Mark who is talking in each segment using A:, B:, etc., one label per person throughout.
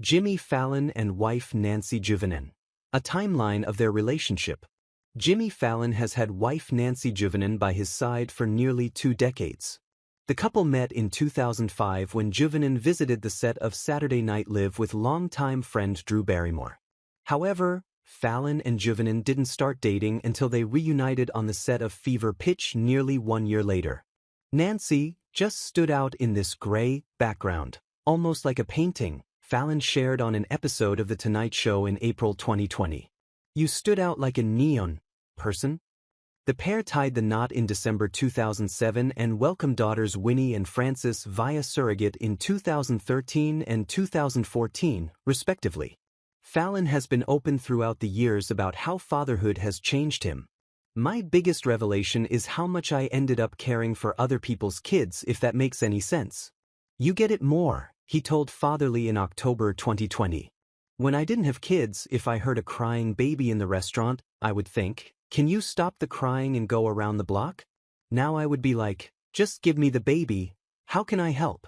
A: Jimmy Fallon and wife Nancy Juvonen. A timeline of their relationship. Jimmy Fallon has had wife Nancy Juvonen by his side for nearly 2 decades. The couple met in 2005 when Juvonen visited the set of Saturday Night Live with longtime friend Drew Barrymore. However, Fallon and Juvonen didn't start dating until they reunited on the set of Fever Pitch nearly 1 year later. Nancy just stood out in this gray background, almost like a painting, Fallon shared on an episode of The Tonight Show in April 2020. You stood out like a neon person. The pair tied the knot in December 2007 and welcomed daughters Winnie and Frances via surrogate in 2013 and 2014, respectively. Fallon has been open throughout the years about how fatherhood has changed him. My biggest revelation is how much I ended up caring for other people's kids, if that makes any sense. You get it more, he told Fatherly in October 2020. When I didn't have kids, if I heard a crying baby in the restaurant, I would think, can you stop the crying and go around the block? Now I would be like, just give me the baby, how can I help?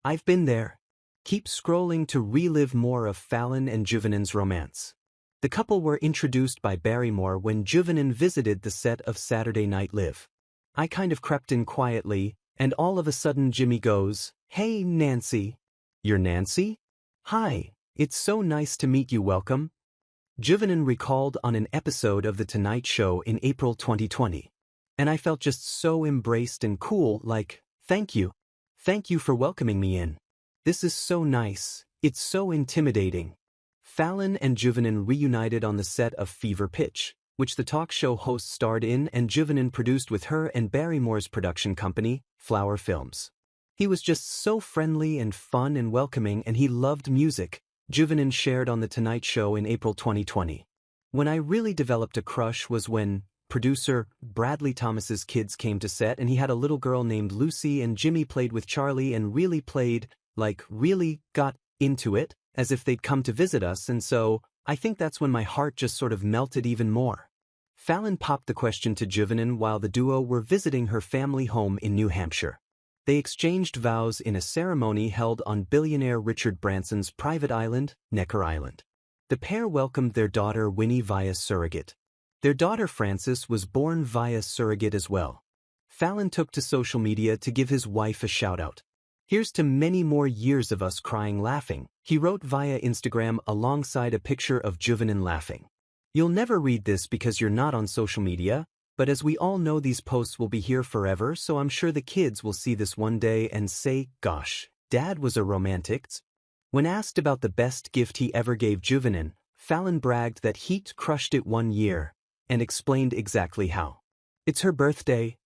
A: I've been there. Keep scrolling to relive more of Fallon and Juvonen's romance. The couple were introduced by Barrymore when Juvonen visited the set of Saturday Night Live. I kind of crept in quietly, and all of a sudden Jimmy goes, "Hey, Nancy." "You're Nancy? Hi, it's so nice to meet you, welcome." Juvonen recalled on an episode of The Tonight Show in April 2020. And I felt just so embraced and cool, like, thank you. Thank you for welcoming me in. This is so nice, it's so intimidating. Fallon and Juvonen reunited on the set of Fever Pitch, which the talk show host starred in and Juvonen produced with her and Barrymore's production company, Flower Films. He was just so friendly and fun and welcoming, and he loved music, Juvonen shared on The Tonight Show in April 2020. When I really developed a crush was when producer Bradley Thomas's kids came to set and he had a little girl named Lucy and Jimmy played with Charlie and really played, like really got into it, as if they'd come to visit us, and so I think that's when my heart just sort of melted even more. Fallon popped the question to Juvonen while the duo were visiting her family home in New Hampshire. They exchanged vows in a ceremony held on billionaire Richard Branson's private island, Necker Island. The pair welcomed their daughter Winnie via surrogate. Their daughter Frances was born via surrogate as well. Fallon took to social media to give his wife a shout-out. "Here's to many more years of us crying laughing," he wrote via Instagram alongside a picture of Juvonen laughing. You'll never read this because you're not on social media, but as we all know, these posts will be here forever, so I'm sure the kids will see this one day and say, gosh, Dad was a romantic. When asked about the best gift he ever gave Juvonen, Fallon bragged that he'd crushed it 1 year, and explained exactly how. "It's her birthday.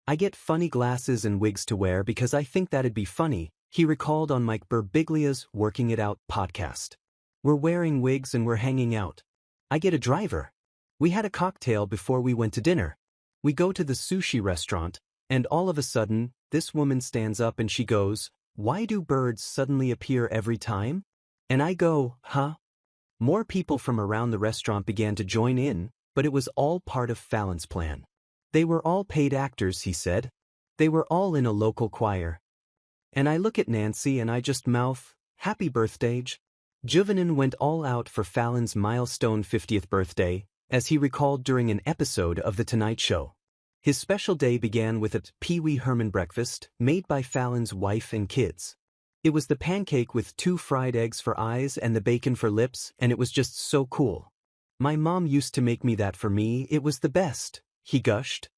A: I get funny glasses and wigs to wear because I think that'd be funny," he recalled on Mike Birbiglia's Working It Out podcast. "We're wearing wigs and we're hanging out. I get a driver. We had a cocktail before we went to dinner. We go to the sushi restaurant, and all of a sudden, this woman stands up and she goes, 'Why do birds suddenly appear every time?' And I go, 'Huh?' More people from around the restaurant began to join in, but it was all part of Fallon's plan. They were all paid actors," he said. "They were all in a local choir. And I look at Nancy and I just mouth, 'Happy birthday.'" Juvonen went all out for Fallon's milestone 50th birthday, as he recalled during an episode of The Tonight Show. His special day began with a Pee Wee Herman breakfast made by Fallon's wife and kids. It was the pancake with 2 fried eggs for eyes and the bacon for lips, and it was just so cool. "My mom used to make me that for me, it was the best," he gushed.